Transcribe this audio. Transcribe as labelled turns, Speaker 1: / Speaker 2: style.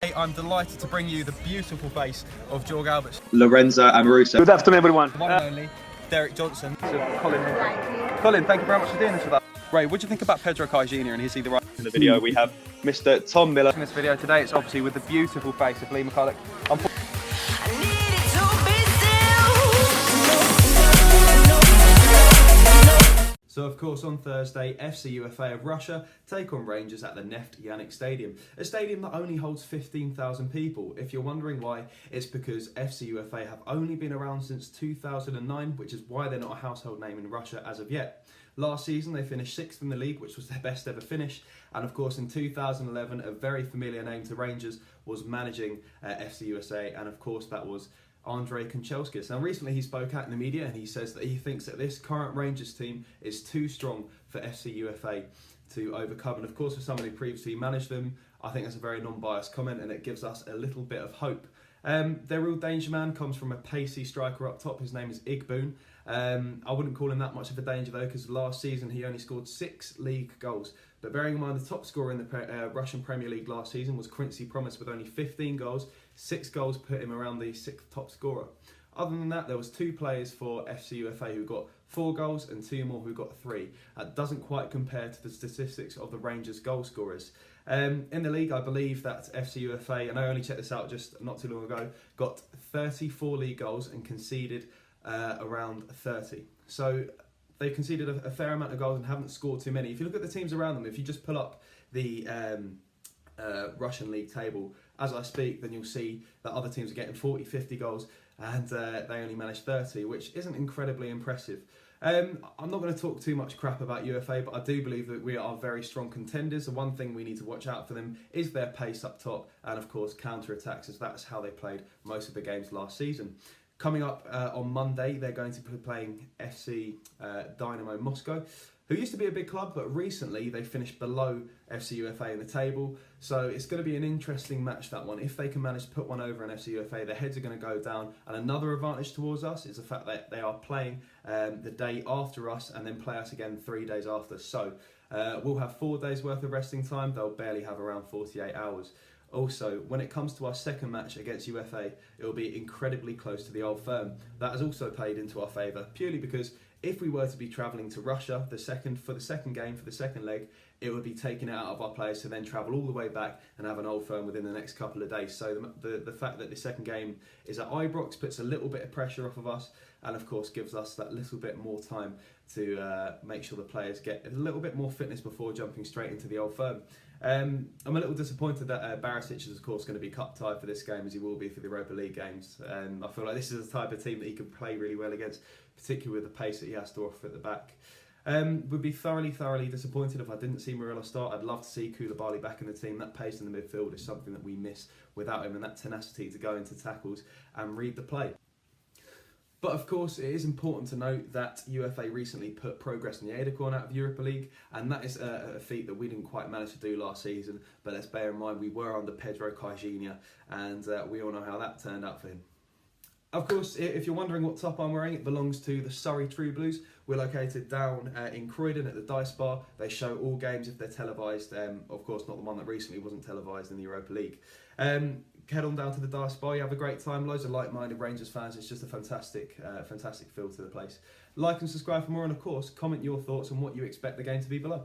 Speaker 1: I'm delighted to bring you the beautiful face of Jorg Albertz.
Speaker 2: Lorenzo Amoruso.
Speaker 3: Good afternoon, everyone.
Speaker 1: The one and only Derek Johnson. Colin, thank you very much for doing this with us. Ray, what do you think about Pedro Caixinha and is he the right?
Speaker 2: In the video we have Mr. Tom Miller.
Speaker 1: In this video today, it's obviously with the beautiful face of Lee McCulloch. So of course on Thursday, FC UFA of Russia take on Rangers at the Neft Yannick Stadium. A stadium that only holds 15,000 people. If you're wondering why, it's because FC UFA have only been around since 2009, which is why they're not a household name in Russia as of yet. Last season they finished 6th in the league, which was their best ever finish. And of course in 2011, a very familiar name to Rangers was managing FC USA, and of course that was Andrei Kanchelskis. Now recently he spoke out in the media and he says that he thinks that this current Rangers team is too strong for FC UFA to overcome, and of course for someone who previously managed them, I think that's a very non-biased comment and it gives us a little bit of hope. Their real danger man comes from a pacey striker up top. His name is Igboon. I wouldn't call him that much of a danger though, because last season he only scored 6 league goals. But bearing in mind the top scorer in the Russian Premier League last season was Quincy Promes with only 15 goals. 6 goals put him around the 6th top scorer. Other than that, there was 2 players for FC UFA who got 4 goals and 2 more who got 3. That doesn't quite compare to the statistics of the Rangers goal scorers. In the league, I believe that FC UFA, and I only checked this out just not too long ago, got 34 league goals and conceded around 30. So they've conceded a fair amount of goals and haven't scored too many. If you look at the teams around them, if you just pull up the Russian league table as I speak, then you'll see that other teams are getting 40, 50 goals and they only managed 30, which isn't incredibly impressive. I'm not going to talk too much crap about UFA, but I do believe that we are very strong contenders. The one thing we need to watch out for them is their pace up top and of course counter-attacks, as that's how they played most of the games last season. Coming up on Monday, they're going to be playing FC Dynamo Moscow, who used to be a big club, but recently they finished below FC UFA in the table. So it's going to be an interesting match, that one. If they can manage to put one over on FC UFA, their heads are going to go down. And another advantage towards us is the fact that they are playing the day after us and then play us again 3 days after. So we'll have 4 days worth of resting time. They'll barely have around 48 hours. Also, when it comes to our second match against UFA, it will be incredibly close to the Old Firm. That has also played into our favour, purely because if we were to be travelling to Russia for the second game, for the second leg, it would be taking it out of our players to then travel all the way back and have an Old Firm within the next couple of days. So the fact that the second game is at Ibrox puts a little bit of pressure off of us, and of course gives us that little bit more time to make sure the players get a little bit more fitness before jumping straight into the Old Firm. I'm a little disappointed that Barisic is of course going to be cup tied for this game, as he will be for the Europa League games. I feel like this is the type of team that he can play really well against, particularly with the pace that he has to offer at the back. Would be thoroughly disappointed if I didn't see Murillo start. I'd love to see Koulibaly back in the team. That pace in the midfield is something that we miss without him, and that tenacity to go into tackles and read the play. But of course, it is important to note that UFA recently put Progress Niederkorn out of Europa League, and that is a feat that we didn't quite manage to do last season. But let's bear in mind, we were under Pedro Caixinha, and we all know how that turned out for him. Of course, if you're wondering what top I'm wearing, it belongs to the Surrey True Blues. We're located down in Croydon at the Dice Bar. They show all games if they're televised. Of course, not the one that recently wasn't televised in the Europa League. Head on down to the Dice Bar, you have a great time, loads of like-minded Rangers fans. It's just a fantastic feel to the place. Like and subscribe for more, and of course, comment your thoughts on what you expect the game to be below.